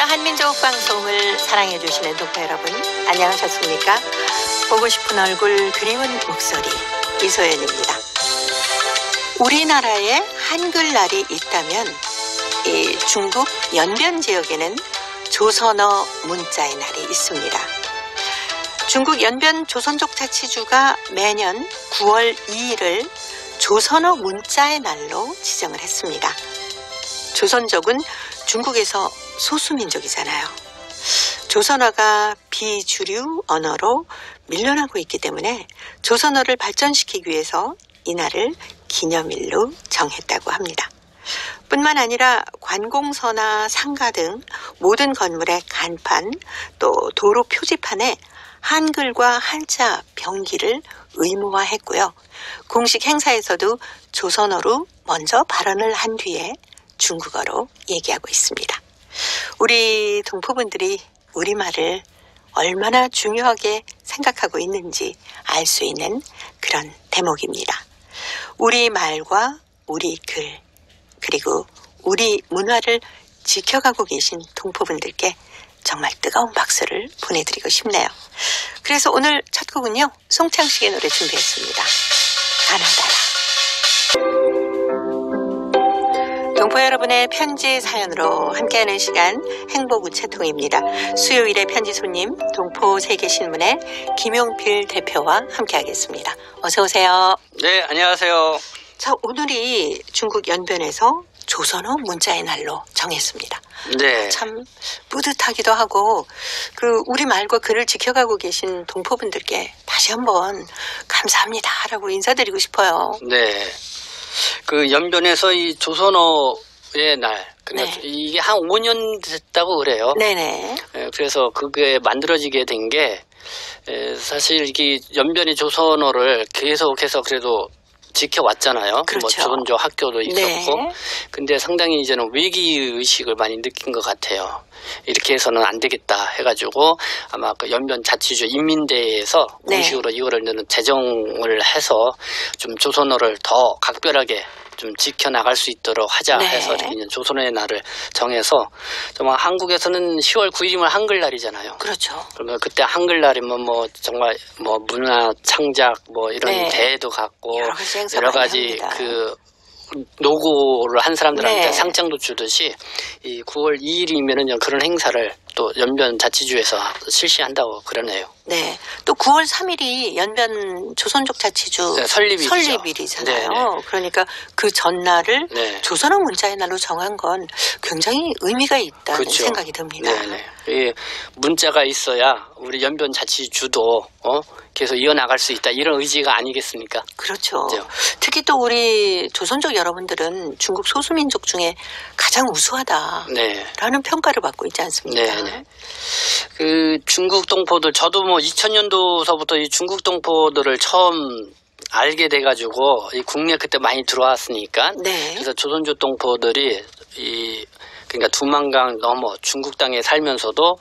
한민족 방송을 사랑해 주시는 독자 여러분, 안녕하셨습니까? 보고 싶은 얼굴, 그리운 목소리, 이소연입니다. 우리나라에 한글날이 있다면 이 중국 연변 지역에는 조선어 문자의 날이 있습니다. 중국 연변 조선족 자치주가 매년 9월 2일을 조선어 문자의 날로 지정을 했습니다. 조선족은 중국에서 소수민족이잖아요. 조선어가 비주류 언어로 밀려나고 있기 때문에 조선어를 발전시키기 위해서 이날을 기념일로 정했다고 합니다. 뿐만 아니라 관공서나 상가 등 모든 건물의 간판 또 도로 표지판에 한글과 한자 병기를 의무화했고요. 공식 행사에서도 조선어로 먼저 발언을 한 뒤에 중국어로 얘기하고 있습니다. 우리 동포분들이 우리말을 얼마나 중요하게 생각하고 있는지 알 수 있는 그런 대목입니다. 우리말과 우리 글, 그리고 우리 문화를 지켜가고 계신 동포분들께 정말 뜨거운 박수를 보내드리고 싶네요. 그래서 오늘 첫 곡은요, 송창식의 노래 준비했습니다. 가나다라. 동포 여러분의 편지 사연으로 함께하는 시간 행복우체통입니다. 수요일의 편지 손님 동포 세계신문의 김용필 대표와 함께하겠습니다. 어서 오세요. 네, 안녕하세요. 자, 오늘이 중국 연변에서 조선어 문자의 날로 정했습니다. 네. 참 뿌듯하기도 하고 우리 말과 글을 지켜가고 계신 동포분들께 다시 한번 감사합니다라고 인사드리고 싶어요. 네. 그 연변에서 이 조선어의 날, 그러니까 네. 이게 한 5년 됐다고 그래요. 네네. 그래서 그게 만들어지게 된 게 사실 이게 연변의 조선어를 계속해서 그래도 지켜왔잖아요. 그렇죠. 뭐 조선족 학교도 있었고. 네. 근데 상당히 이제는 위기 의식을 많이 느낀 것 같아요. 이렇게 해서는 안 되겠다 해가지고 아마 그 연변 자치주 인민대회에서 네. 공식으로 이거를 제정을 해서 좀 조선어를 더 각별하게 좀 지켜나갈 수 있도록 하자 네. 해서 이렇게 조선어의 날을 정해서 정말 한국에서는 10월 9일이면 한글날이잖아요. 그렇죠. 그러면 그때 한글날이면 뭐 정말 뭐 문화 창작 뭐 이런 네. 대회도 갖고 여러 가지 여러 가지 합니다. 그 노고를 한 사람들한테 네. 상장도 주듯이 이 9월 2일이면은 그런 행사를 또 연변 자치주에서 실시한다고 그러네요. 네. 또 9월 3일이 연변 조선족 자치주 네, 설립일이죠. 설립일이잖아요. 네, 네. 그러니까 그 전날을 네. 조선어 문자의 날로 정한 건 굉장히 의미가 있다는 그렇죠. 생각이 듭니다. 네네. 이 문자가 있어야 우리 연변 자치주도 계속 이어나갈 수 있다 이런 의지가 아니겠습니까? 그렇죠. 그렇죠. 특히 또 우리 조선족 여러분들은 중국 소수민족 중에 가장 우수하다라는 네. 평가를 받고 있지 않습니까? 네네. 그 중국 동포들 저도 뭐 2000년도서부터 이 중국 동포들을 처음 알게 돼가지고 이 국내 그때 많이 들어왔으니까 네. 그래서 조선족 동포들이 그러니까 두만강 넘어 중국 땅에 살면서도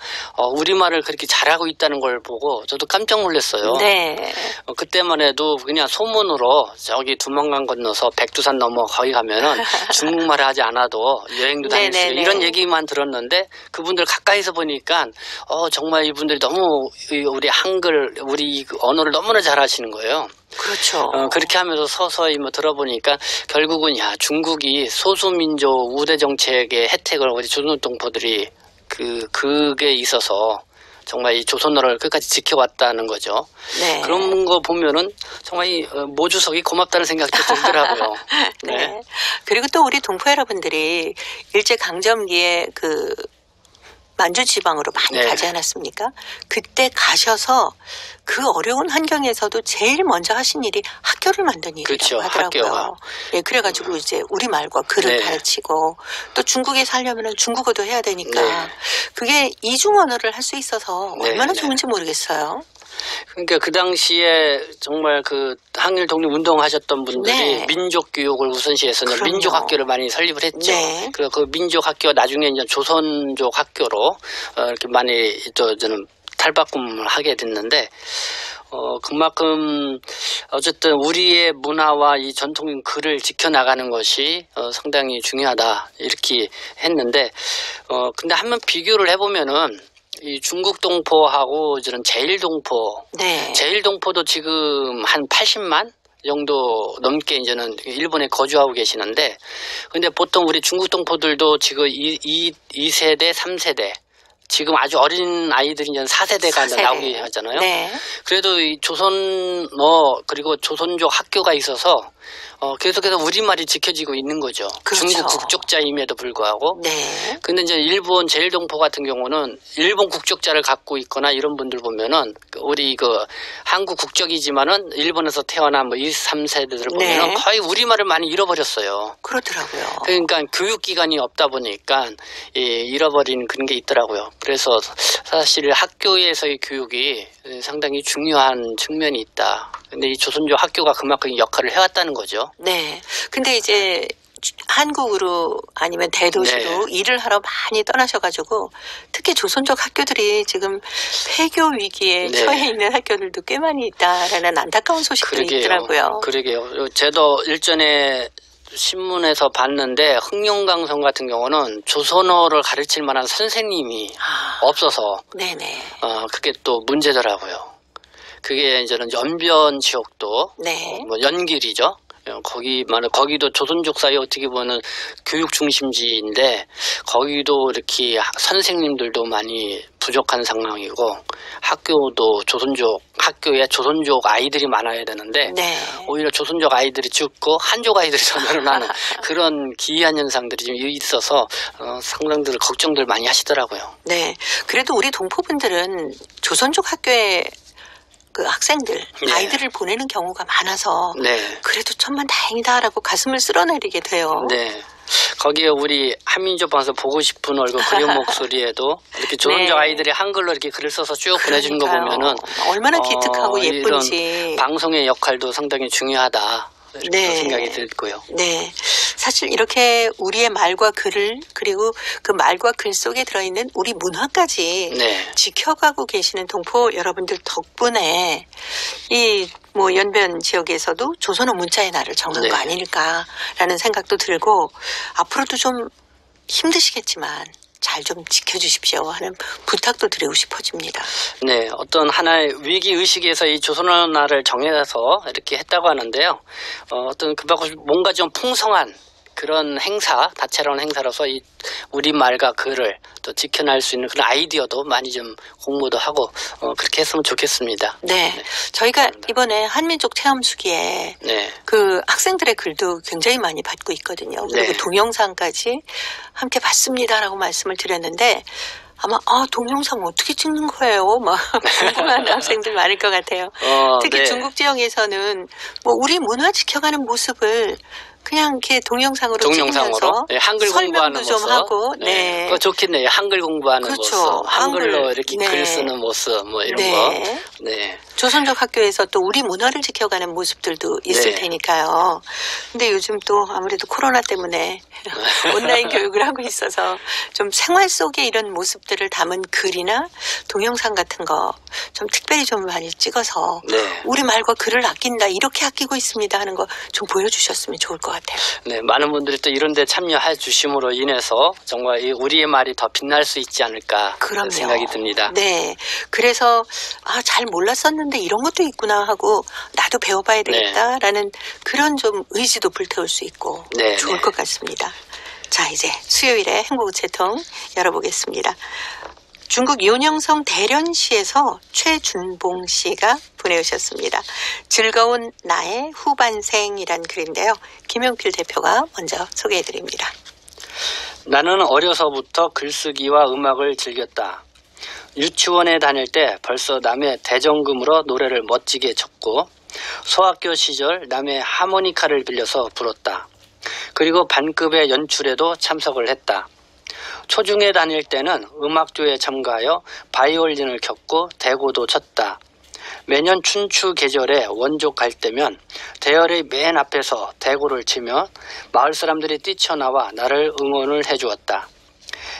우리말을 그렇게 잘하고 있다는 걸 보고 저도 깜짝 놀랐어요. 네. 그때만 해도 그냥 소문으로 저기 두만강 건너서 백두산 넘어 거기 가면은 중국말을 하지 않아도 여행도 다닐 수 있는 이런 얘기만 들었는데 그분들 가까이서 보니까 정말 이분들이 너무 우리 한글 우리 언어를 너무나 잘하시는 거예요. 그렇죠. 그렇게 하면서 서서히 뭐 들어보니까 결국은 중국이 소수민족 우대 정책의 혜택을 우리 조선 동포들이 그게 있어서 정말 이 조선어를 끝까지 지켜왔다는 거죠. 네. 그런 거 보면은 정말 이 모 주석이 고맙다는 생각도 들더라고요. 네. 네. 그리고 또 우리 동포 여러분들이 일제 강점기에 만주 지방으로 많이 네. 가지 않았습니까? 그때 가셔서 그 어려운 환경에서도 제일 먼저 하신 일이 학교를 만든 일이라고 그렇죠. 하더라고요. 학교가. 예, 그래가지고 이제 우리말과 글을 네. 가르치고 또 중국에 살려면 중국어도 해야 되니까 네. 그게 이중 언어를 할 수 있어서 네, 얼마나 네. 좋은지 모르겠어요. 그러니까 그 당시에 정말 그 항일 독립 운동하셨던 분들이 네. 민족 교육을 우선시해서 그럼요. 민족 학교를 많이 설립을 했죠. 네. 그래서 그 민족 학교가 나중에 이제 조선족 학교로 이렇게 많이 저는 탈바꿈을 하게 됐는데 그만큼 어쨌든 우리의 문화와 이 전통인 글을 지켜나가는 것이 상당히 중요하다 이렇게 했는데 근데 한번 비교를 해보면은 이 중국 동포하고 이런 제일동포, 네. 제일동포도 지금 한 80만 정도 넘게 이제는 일본에 거주하고 계시는데, 근데 보통 우리 중국 동포들도 지금 2세대, 3세대, 지금 아주 어린 아이들이 이제 4세대가 4세대. 나오게 하잖아요. 네. 그래도 이 그리고 조선족 학교가 있어서 계속해서 우리말이 지켜지고 있는 거죠. 그렇죠. 중국 국적자임에도 불구하고. 네. 근데 이제 일본 제일동포 같은 경우는 일본 국적자를 갖고 있거나 이런 분들 보면은 우리 한국 국적이지만은 일본에서 태어난 2, 3세대들 보면은 네. 거의 우리말을 많이 잃어버렸어요. 그렇더라고요. 그러니까 교육기관이 없다 보니까 잃어버리는 그런 게 있더라고요. 그래서 사실 학교에서의 교육이 상당히 중요한 측면이 있다. 근데 이 조선족 학교가 그만큼 역할을 해왔다는 거죠. 네. 근데 이제 한국으로 아니면 대도시로 네. 일을 하러 많이 떠나셔가지고 특히 조선족 학교들이 지금 폐교 위기에 네. 처해 있는 학교들도 꽤 많이 있다라는 안타까운 소식들이 있더라고요. 그러게요. 저도 일전에 신문에서 봤는데 흑룡강성 같은 경우는 조선어를 가르칠 만한 선생님이 없어서 네네. 그게 또 문제더라고요. 그게 이제는 연변 지역도 네. 연길이죠. 거기도 조선족 사이 어떻게 보면 교육 중심지인데 거기도 이렇게 선생님들도 많이 부족한 상황이고 학교도 학교에 조선족 아이들이 많아야 되는데 네. 오히려 조선족 아이들이 죽고 한족 아이들이 더 늘어나는 그런 기이한 현상들이 좀 있어서 상당들 걱정들 많이 하시더라고요. 네. 그래도 우리 동포분들은 조선족 학교에 그 학생들, 네. 아이들을 보내는 경우가 많아서 네. 그래도 천만 다행이다라고 가슴을 쓸어내리게 돼요. 네. 거기에 우리 한민족 방송 보고 싶은 얼굴 그리운 목소리에도 이렇게 조선족 네. 아이들이 한글로 이렇게 글을 써서 쭉 보내주는 거 보면은 얼마나 기특하고 예쁜지. 이런 방송의 역할도 상당히 중요하다. 이렇게 네. 생각이 들고요. 네. 사실 이렇게 우리의 말과 글을 그리고 그 말과 글 속에 들어있는 우리 문화까지 네. 지켜가고 계시는 동포 여러분들 덕분에 이 연변 지역에서도 조선어 문자의 날을 정한 네. 거 아닐까라는 생각도 들고 앞으로도 좀 힘드시겠지만 잘 좀 지켜주십시오 하는 부탁도 드리고 싶어집니다. 네, 어떤 하나의 위기 의식에서 이 조선어 날을 정해서 이렇게 했다고 하는데요. 어떤 뭔가 좀 풍성한 그런 행사, 다채로운 행사로서 이 우리말과 글을 또 지켜낼 수 있는 그런 아이디어도 많이 좀 공모도 하고 그렇게 했으면 좋겠습니다. 네, 네. 저희가 감사합니다. 이번에 한민족 체험수기에 네. 그 학생들의 글도 굉장히 많이 받고 있거든요. 그리고 네. 동영상까지 함께 봤습니다라고 말씀을 드렸는데 아마 동영상 어떻게 찍는 거예요? 막 궁금한 학생들 많을 것 같아요. 특히 네. 중국 지역에서는 우리 문화 지켜가는 모습을 그냥 이렇게 동영상으로 찍으면서 네, 한글 공부하는 설명도 좀 모습. 하고, 네. 그거 좋겠네요. 한글 공부하는 그렇죠. 모습. 한글로 한글. 이렇게 네. 글 쓰는 모습, 이런 네. 거. 네. 조선족 학교에서 또 우리 문화를 지켜가는 모습들도 있을 네. 테니까요. 근데 요즘 또 아무래도 코로나 때문에 온라인 교육을 하고 있어서 좀 생활 속에 이런 모습들을 담은 글이나 동영상 같은 거 좀 특별히 좀 많이 찍어서 네. 우리 말과 글을 아낀다, 이렇게 아끼고 있습니다 하는 거 좀 보여주셨으면 좋을 것 같아요. 네, 많은 분들이 또 이런 데 참여해 주심으로 인해서 정말 우리의 말이 더 빛날 수 있지 않을까 그럼요. 생각이 듭니다. 네. 그래서 잘 몰랐었는데 이런 것도 있구나 하고 나도 배워봐야 되겠다라는 그런 좀 의지도 불태울 수 있고 네, 좋을 네. 것 같습니다. 자, 이제 수요일에 행복우체통 열어보겠습니다. 중국 요녕성 대련시에서 최준봉 씨가 보내주셨습니다. 즐거운 나의 후반생이란 글인데요. 김용필 대표가 먼저 소개해드립니다. 나는 어려서부터 글쓰기와 음악을 즐겼다. 유치원에 다닐 때 벌써 남의 대정금으로 노래를 멋지게 쳤고 소학교 시절 남의 하모니카를 빌려서 불었다. 그리고 반급의 연출에도 참석을 했다. 초중에 다닐 때는 음악조에 참가하여 바이올린을 켰고 대고도 쳤다. 매년 춘추 계절에 원족 갈 때면 대열의 맨 앞에서 대고를 치며 마을 사람들이 뛰쳐나와 나를 응원을 해주었다.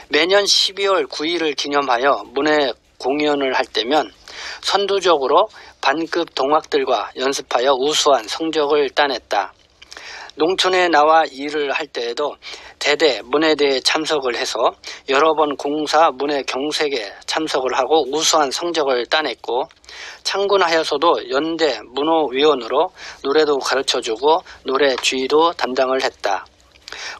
매년 12월 9일을 기념하여 문회 공연을 할 때면 선두적으로 반급 동학들과 연습하여 우수한 성적을 따냈다. 농촌에 나와 일을 할 때에도 대대 문예대에 참석을 해서 여러 번 공사 문예 경색에 참석을 하고 우수한 성적을 따냈고, 창군하여서도 연대 문호위원으로 노래도 가르쳐주고 노래 주의도 담당을 했다.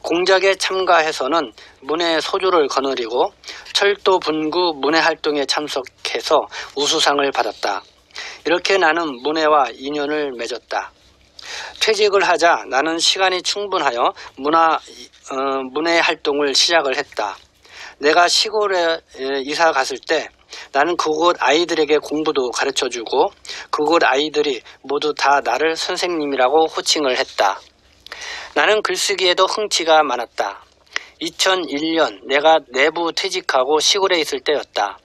공작에 참가해서는 문예 소조를 거느리고 철도 분구 문예 활동에 참석해서 우수상을 받았다. 이렇게 나는 문예와 인연을 맺었다. 퇴직을 하자 나는 시간이 충분하여 문예 활동을 시작을 했다. 내가 시골에 이사 갔을 때 나는 그곳 아이들에게 공부도 가르쳐주고 그곳 아이들이 모두 다 나를 선생님이라고 호칭을 했다. 나는 글쓰기에도 흥치가 많았다. 2001년 내가 내부 퇴직하고 시골에 있을 때였다.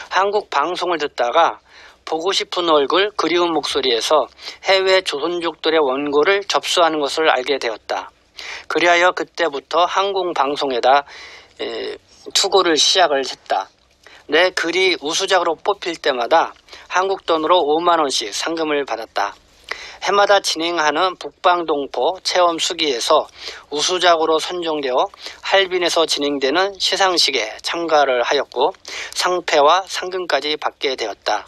한국 방송을 듣다가 보고 싶은 얼굴 그리운 목소리에서 해외 조선족들의 원고를 접수하는 것을 알게 되었다. 그리하여 그때부터 한국 방송에다 투고를 시작을 했다. 내 글이 우수작으로 뽑힐 때마다 한국 돈으로 5만 원씩 상금을 받았다. 해마다 진행하는 북방동포 체험 수기에서 우수작으로 선정되어 할빈에서 진행되는 시상식에 참가를 하였고 상패와 상금까지 받게 되었다.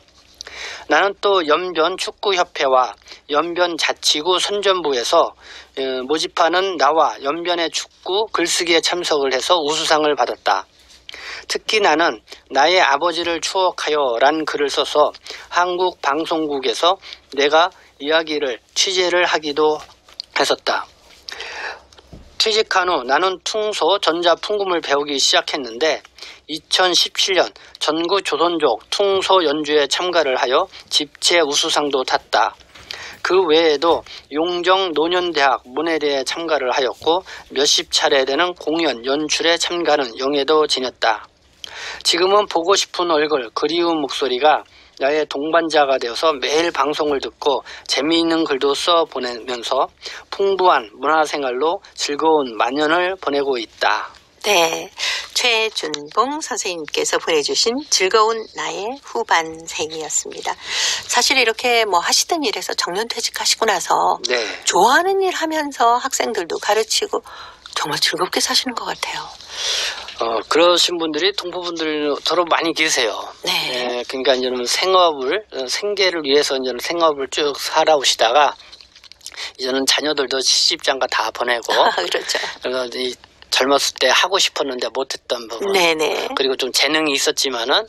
나는 또 연변축구협회와 연변자치구 선전부에서 모집하는 나와 연변의 축구 글쓰기에 참석을 해서 우수상을 받았다. 특히 나는 나의 아버지를 추억하여 란 글을 써서 한국 방송국에서 내가 이야기를 취재를 하기도 했었다. 퇴직한 후 나는 퉁소 전자풍금을 배우기 시작했는데 2017년 전국 조선족 퉁소 연주에 참가를 하여 집체 우수상도 탔다. 그 외에도 용정 노년대학 문예대에 참가를 하였고 몇십 차례 되는 공연 연출에 참가하는 영예도 지녔다. 지금은 보고 싶은 얼굴 그리운 목소리가 나의 동반자가 되어서 매일 방송을 듣고 재미있는 글도 써보내면서 풍부한 문화생활로 즐거운 만년을 보내고 있다. 네, 최준봉 선생님께서 보내주신 즐거운 나의 후반생이었습니다. 사실 이렇게 뭐 하시던 일에서 정년퇴직하시고 나서 네. 좋아하는 일 하면서 학생들도 가르치고 정말 즐겁게 사시는 것 같아요. 그러신 분들이 동포분들 더러 많이 계세요. 네. 그러니까 이제는 생계를 위해서 이제는 생업을 쭉 살아오시다가 이제는 자녀들도 시집장가 다 보내고 그렇죠. 그래서 이 젊었을 때 하고 싶었는데 못했던 부분, 네네. 그리고 좀 재능이 있었지만은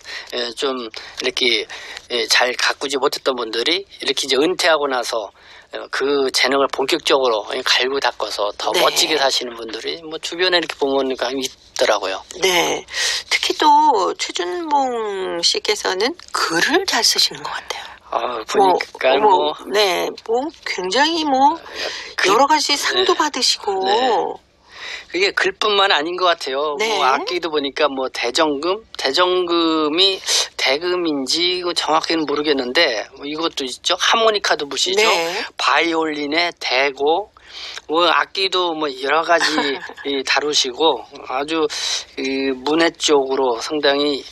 좀 이렇게 잘 가꾸지 못했던 분들이 이렇게 이제 은퇴하고 나서 그 재능을 본격적으로 갈고 닦아서 더 네. 멋지게 사시는 분들이 뭐 주변에 이렇게 보면 있더라고요. 네. 특히 또 최준봉 씨께서는 글을 잘 쓰시는 것 같아요. 보니까 네, 굉장히 여러 가지 상도 받으시고. 네. 그게 글뿐만 아닌 것 같아요. 네. 악기도 보니까 대정금이 대금인지 이거 정확히는 모르겠는데 이것도 있죠. 하모니카도 부시죠. 네. 바이올린에 대고 악기도 여러 가지 다루시고 아주 문예 쪽으로 상당히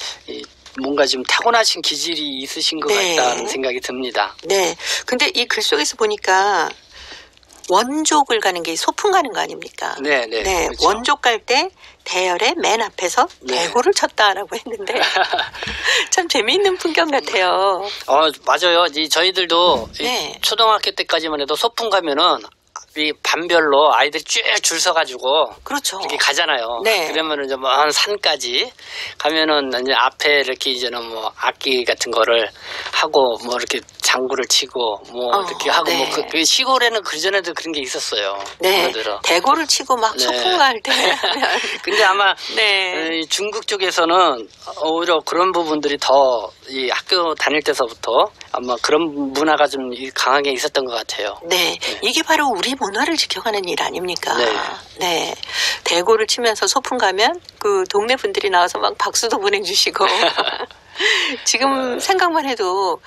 뭔가 좀 타고나신 기질이 있으신 것 네. 같다는 생각이 듭니다. 네. 근데 이 글 속에서 보니까 원족을 가는 게 소풍 가는 거 아닙니까? 네. 그렇죠. 원족 갈 때 대열의 맨 앞에서 네. 대고를 쳤다라고 했는데 참 재미있는 풍경 같아요. 맞아요. 저희들도 네. 초등학교 때까지만 해도 소풍 가면은 이 반별로 아이들이 쭉 줄 서가지고 그렇죠. 이렇게 가잖아요. 네. 그러면은 이제 먼 산까지 가면은 이제 앞에 이렇게 이제는 악기 같은 거를 하고 이렇게 장구를 치고 이렇게 하고 네. 그 시골에는 그 전에도 그런 게 있었어요. 네. 대고를 치고 막 네. 소풍 갈 때. 근데 아마 네. 중국 쪽에서는 오히려 그런 부분들이 더 이 학교 다닐 때서부터 아마 그런 문화가 좀 강하게 있었던 것 같아요. 네. 이게 바로 우리 문화를 지켜가는 일 아닙니까? 네. 네. 대고를 치면서 소풍 가면 그 동네 분들이 나와서 막 박수도 보내주시고. 지금 생각만 해도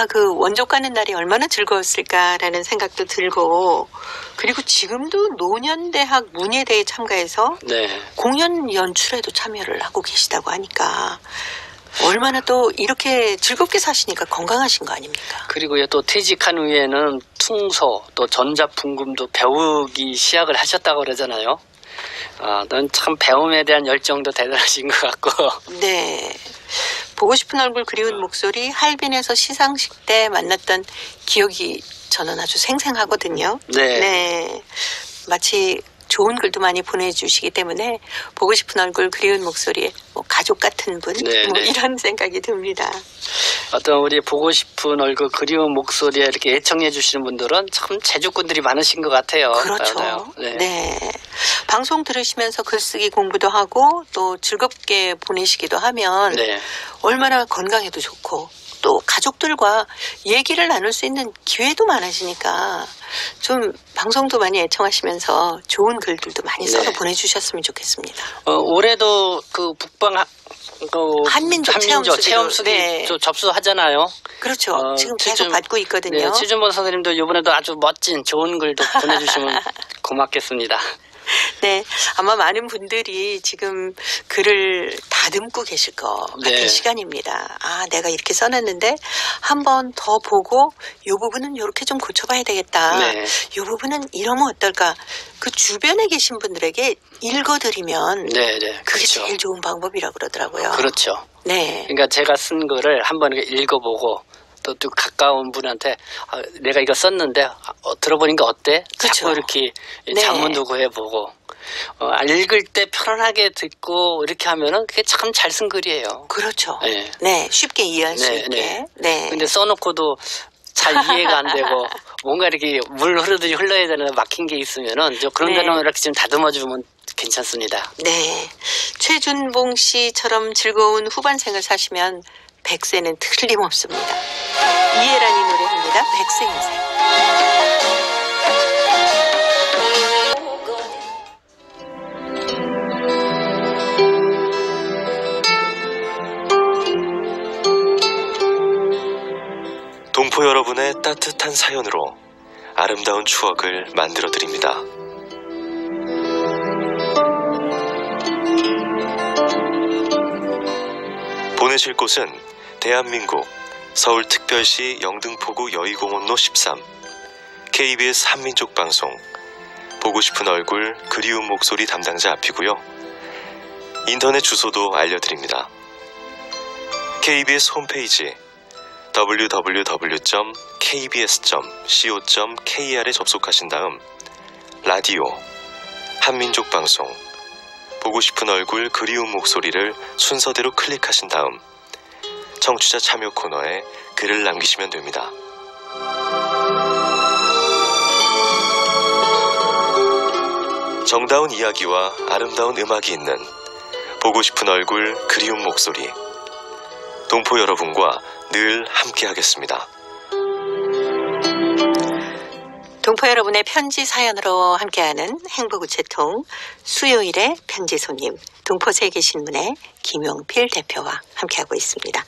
그 원족 가는 날이 얼마나 즐거웠을까라는 생각도 들고, 그리고 지금도 노년대학 문예대에 참가해서 네. 공연 연출에도 참여를 하고 계시다고 하니까 얼마나 또 이렇게 즐겁게 사시니까 건강하신 거 아닙니까? 그리고요, 또 퇴직한 후에는 퉁소, 또 전자풍금도 배우기 시작을 하셨다고 그러잖아요. 넌 참 배움에 대한 열정도 대단하신 것 같고. 네. 보고 싶은 얼굴 그리운 목소리 할빈에서 시상식 때 만났던 기억이 저는 아주 생생하거든요. 네. 네. 마치 좋은 글도 많이 보내주시기 때문에 보고 싶은 얼굴 그리운 목소리에 뭐 가족 같은 분, 네, 뭐 네. 이런 생각이 듭니다. 어떤 우리 보고 싶은 얼굴 그리운 목소리에 이렇게 애청해 주시는 분들은 참 재주꾼들이 많으신 것 같아요. 그렇죠. 맞아요. 네. 네. 방송 들으시면서 글쓰기 공부도 하고 또 즐겁게 보내시기도 하면 네. 얼마나 건강에도 좋고 또 가족들과 얘기를 나눌 수 있는 기회도 많아지니까 좀 방송도 많이 애청하시면서 좋은 글들도 많이 써서 네. 보내주셨으면 좋겠습니다. 올해도 그 북방 한민족 체험수기 네. 접수하잖아요. 그렇죠. 지금 계속 받고 있거든요. 네, 최준범 선생님도 이번에도 아주 멋진 좋은 글도 보내주시면 고맙겠습니다. 네, 아마 많은 분들이 지금 글을 다듬고 계실 것 같은 네. 시간입니다. 내가 이렇게 써놨는데 한 번 더 보고 이 부분은 이렇게 좀 고쳐봐야 되겠다. 네. 이 부분은 이러면 어떨까. 그 주변에 계신 분들에게 읽어드리면 네, 네, 그게 그렇죠. 제일 좋은 방법이라고 그러더라고요. 그렇죠. 네. 그러니까 제가 쓴 글을 한번 읽어보고 또 가까운 분한테 내가 이거 썼는데 들어보니까 어때? 그렇죠. 자꾸 이렇게 네. 자문도 구해보고 읽을 때 편안하게 듣고 이렇게 하면은 그게 참 잘 쓴 글이에요. 그렇죠. 네. 네, 쉽게 이해할 수 네, 있게. 네. 네. 근데 써놓고도 잘 이해가 안 되고 뭔가 이렇게 물 흐르듯이 흘러야 되는 막힌 게 있으면은 그런 네. 데는 이렇게 좀 다듬어주면 괜찮습니다. 네. 최준봉 씨처럼 즐거운 후반생을 사시면 100세는 틀림없습니다. 이해란이 노래합니다. 100세 인생. 동포 여러분의 따뜻한 사연으로 아름다운 추억을 만들어 드립니다. 보내실 곳은 대한민국 서울특별시 영등포구 여의공원로 13 KBS 한민족방송 보고 싶은 얼굴 그리운 목소리 담당자 앞이고요. 인터넷 주소도 알려드립니다. KBS 홈페이지 www.kbs.co.kr에 접속하신 다음 라디오, 한민족방송, 보고 싶은 얼굴 그리운 목소리를 순서대로 클릭하신 다음 청취자 참여 코너에 글을 남기시면 됩니다. 정다운 이야기와 아름다운 음악이 있는 보고 싶은 얼굴 그리운 목소리 동포 여러분과 늘 함께하겠습니다. 동포 여러분의 편지 사연으로 함께하는 행복우체통 수요일의 편지 손님 동포세계신문의 김용필 대표와 함께하고 있습니다.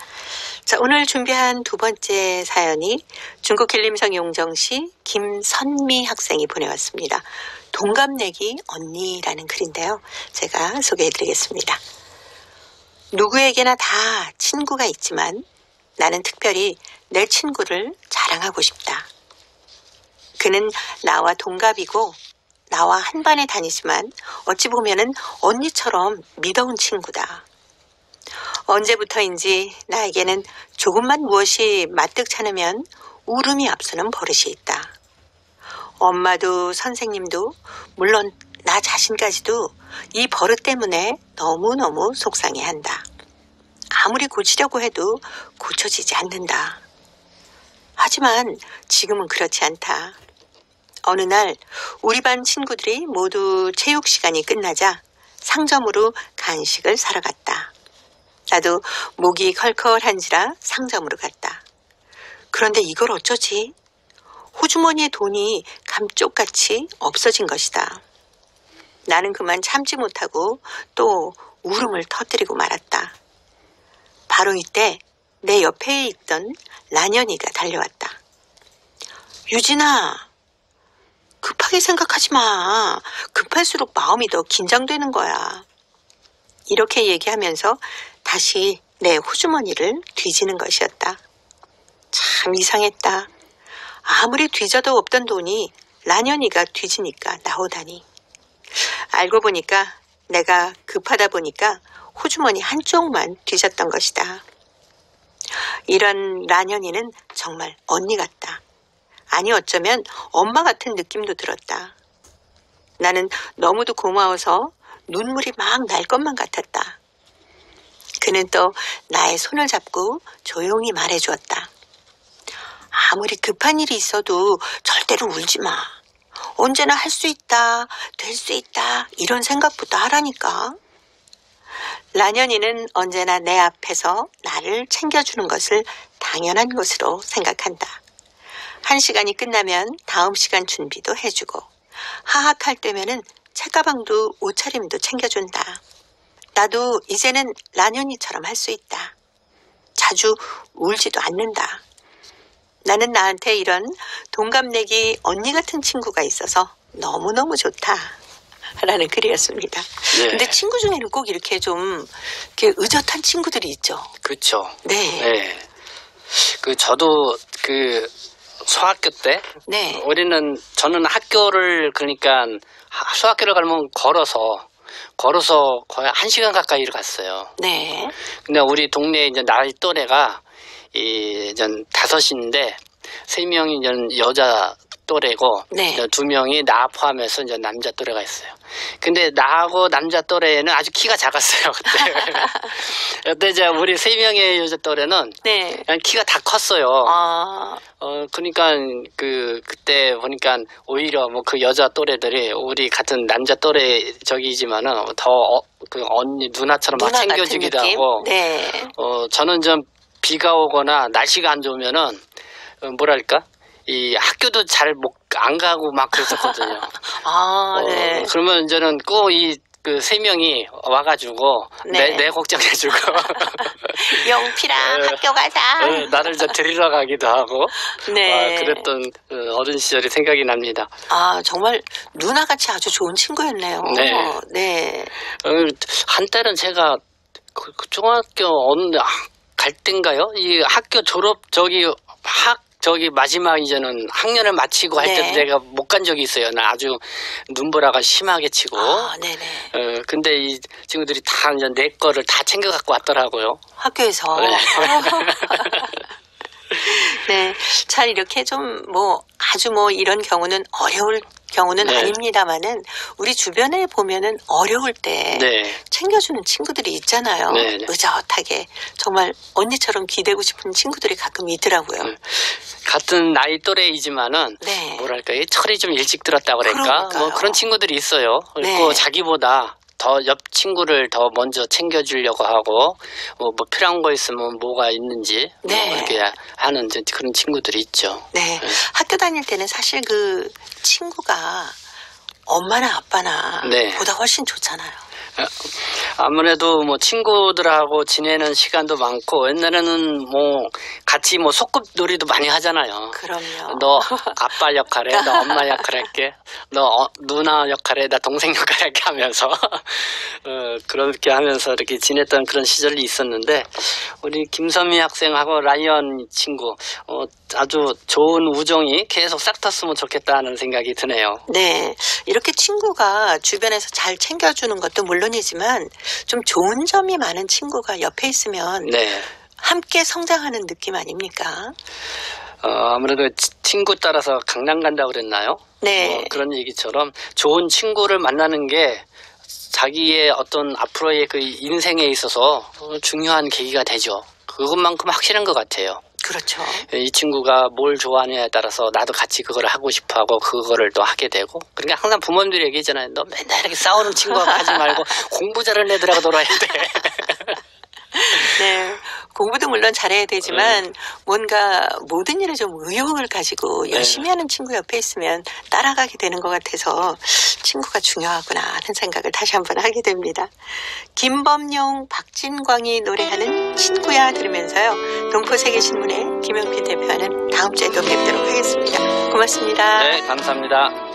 자, 오늘 준비한 두 번째 사연이 중국 길림성 용정시 김선미 학생이 보내왔습니다. 동갑내기 언니라는 글인데요. 제가 소개해드리겠습니다. 누구에게나 다 친구가 있지만 나는 특별히 내 친구를 자랑하고 싶다. 그는 나와 동갑이고 나와 한 반에 다니지만 어찌 보면은 언니처럼 믿어온 친구다. 언제부터인지 나에게는 조금만 무엇이 마뜩찮으면 울음이 앞서는 버릇이 있다. 엄마도 선생님도 물론 나 자신까지도 이 버릇 때문에 너무너무 속상해한다. 아무리 고치려고 해도 고쳐지지 않는다. 하지만 지금은 그렇지 않다. 어느 날 우리 반 친구들이 모두 체육 시간이 끝나자 상점으로 간식을 사러 갔다. 나도 목이 컬컬한지라 상점으로 갔다. 그런데 이걸 어쩌지? 호주머니에 돈이 감쪽같이 없어진 것이다. 나는 그만 참지 못하고 또 울음을 터뜨리고 말았다. 바로 이때 내 옆에 있던 라년이가 달려왔다. 유진아, 급하게 생각하지 마. 급할수록 마음이 더 긴장되는 거야. 이렇게 얘기하면서 다시 내 호주머니를 뒤지는 것이었다. 참 이상했다. 아무리 뒤져도 없던 돈이 라년이가 뒤지니까 나오다니. 알고 보니까 내가 급하다 보니까 호주머니 한쪽만 뒤졌던 것이다. 이런 라년이는 정말 언니 같다. 아니 어쩌면 엄마 같은 느낌도 들었다. 나는 너무도 고마워서 눈물이 막 날 것만 같았다. 그는 또 나의 손을 잡고 조용히 말해주었다. 아무리 급한 일이 있어도 절대로 울지 마. 언제나 할 수 있다, 될 수 있다 이런 생각부터 하라니까. 라년이는 언제나 내 앞에서 나를 챙겨주는 것을 당연한 것으로 생각한다. 한 시간이 끝나면 다음 시간 준비도 해주고 하악할 때면은 책가방도 옷차림도 챙겨준다. 나도 이제는 라년이처럼 할 수 있다. 자주 울지도 않는다. 나는 나한테 이런 동갑내기 언니 같은 친구가 있어서 너무너무 좋다. 라는 글이었습니다. 네. 근데 친구 중에는 꼭 이렇게 좀 이렇게 의젓한 친구들이 있죠. 그렇죠. 네. 네. 저도 소학교 때 네. 저는 학교를 그러니까 소학교를 가면 걸어서 거의 1시간 가까이를 갔어요. 네. 근데 우리 동네에 이제 나이 또래가 이제 5인데 3명이 이제 여자 또래고 네. 2명이 나 포함해서 이제 남자 또래가 있어요. 근데 나하고 남자 또래는 아주 키가 작았어요 그때. 그때 이제 우리 3명의 여자 또래는 네. 그냥 키가 다 컸어요. 아, 그러니까 그때 보니까 오히려 뭐 그 여자 또래들이 우리 같은 남자 또래 저기지만은 더 그 언니 누나처럼 막 누나 같은 챙겨주기도 느낌? 하고. 네. 저는 좀 비가 오거나 날씨가 안 좋으면은 뭐랄까 이 학교도 잘 안 가고 막 그랬었거든요. 아, 네. 그러면 이제는 꼭 그 3명이 와가지고 네. 내 걱정해주고 영필아 학교 가자. 나를 이제 데리러 가기도 하고 네. 그랬던 어린 시절이 생각이 납니다. 아, 정말 누나같이 아주 좋은 친구였네요. 네. 네. 한때는 제가 중학교 갈 땐가요? 이 학교 졸업 마지막 이제는 학년을 마치고 할 네. 때도 내가 못 간 적이 있어요. 나 아주 눈보라가 심하게 치고. 아, 네네. 근데 이 친구들이 다 이제 내 거를 다 챙겨 갖고 왔더라고요. 학교에서. 네. 네. 잘 이렇게 좀 아주 이런 경우는 어려울 경우는 네. 아닙니다만은 우리 주변에 보면은 어려울 때 네. 챙겨주는 친구들이 있잖아요. 네, 네. 의젓하게 정말 언니처럼 기대고 싶은 친구들이 가끔 있더라고요. 같은 나이 또래이지만은 네. 뭐랄까 이 철이 좀 일찍 들었다 그럴까 그러니까요. 그런 친구들이 있어요. 그리고 네. 자기보다 더 옆 친구를 더 먼저 챙겨주려고 하고 뭐 필요한 거 있으면 뭐가 있는지 네. 이렇게 하는 그런 친구들이 있죠. 네. 학교 다닐 때는 사실 그 친구가 엄마나 아빠나 네. 보다 훨씬 좋잖아요. 아무래도 뭐 친구들하고 지내는 시간도 많고 옛날에는 뭐 같이 뭐 소꿉놀이도 많이 하잖아요. 그럼요. 너 아빠 역할에 너 엄마 역할 할게. 너 누나 역할에 나 동생 역할 할게 하면서 그렇게 하면서 이렇게 지냈던 그런 시절이 있었는데 우리 김선미 학생하고 라이언 친구 아주 좋은 우정이 계속 싹 텄으면 좋겠다는 생각이 드네요. 네. 이렇게 친구가 주변에서 잘 챙겨주는 것도 물론이지만 좀 좋은 점이 많은 친구가 옆에 있으면 네. 함께 성장하는 느낌 아닙니까? 아무래도 친구 따라서 강남 간다고 그랬나요? 네. 그런 얘기처럼 좋은 친구를 만나는 게 자기의 어떤 앞으로의 그 인생에 있어서 중요한 계기가 되죠. 그것만큼 확실한 것 같아요. 그렇죠. 이 친구가 뭘 좋아하느냐에 따라서 나도 같이 그거를 하고 싶어 하고 그거를 또 하게 되고 그러니까 항상 부모님들이 얘기하잖아요. 너 맨날 이렇게 싸우는 친구하고 하지 말고 공부 잘하는 애들하고 놀아야 돼. 네. 공부도 물론 잘해야 되지만 뭔가 모든 일에 좀 의욕을 가지고 열심히 하는 친구 옆에 있으면 따라가게 되는 것 같아서 친구가 중요하구나 하는 생각을 다시 한번 하게 됩니다. 김범용, 박진광이 노래하는 친구야 들으면서요. 동포세계신문의 김영필 대표와는 다음 주에 또 뵙도록 하겠습니다. 고맙습니다. 네, 감사합니다.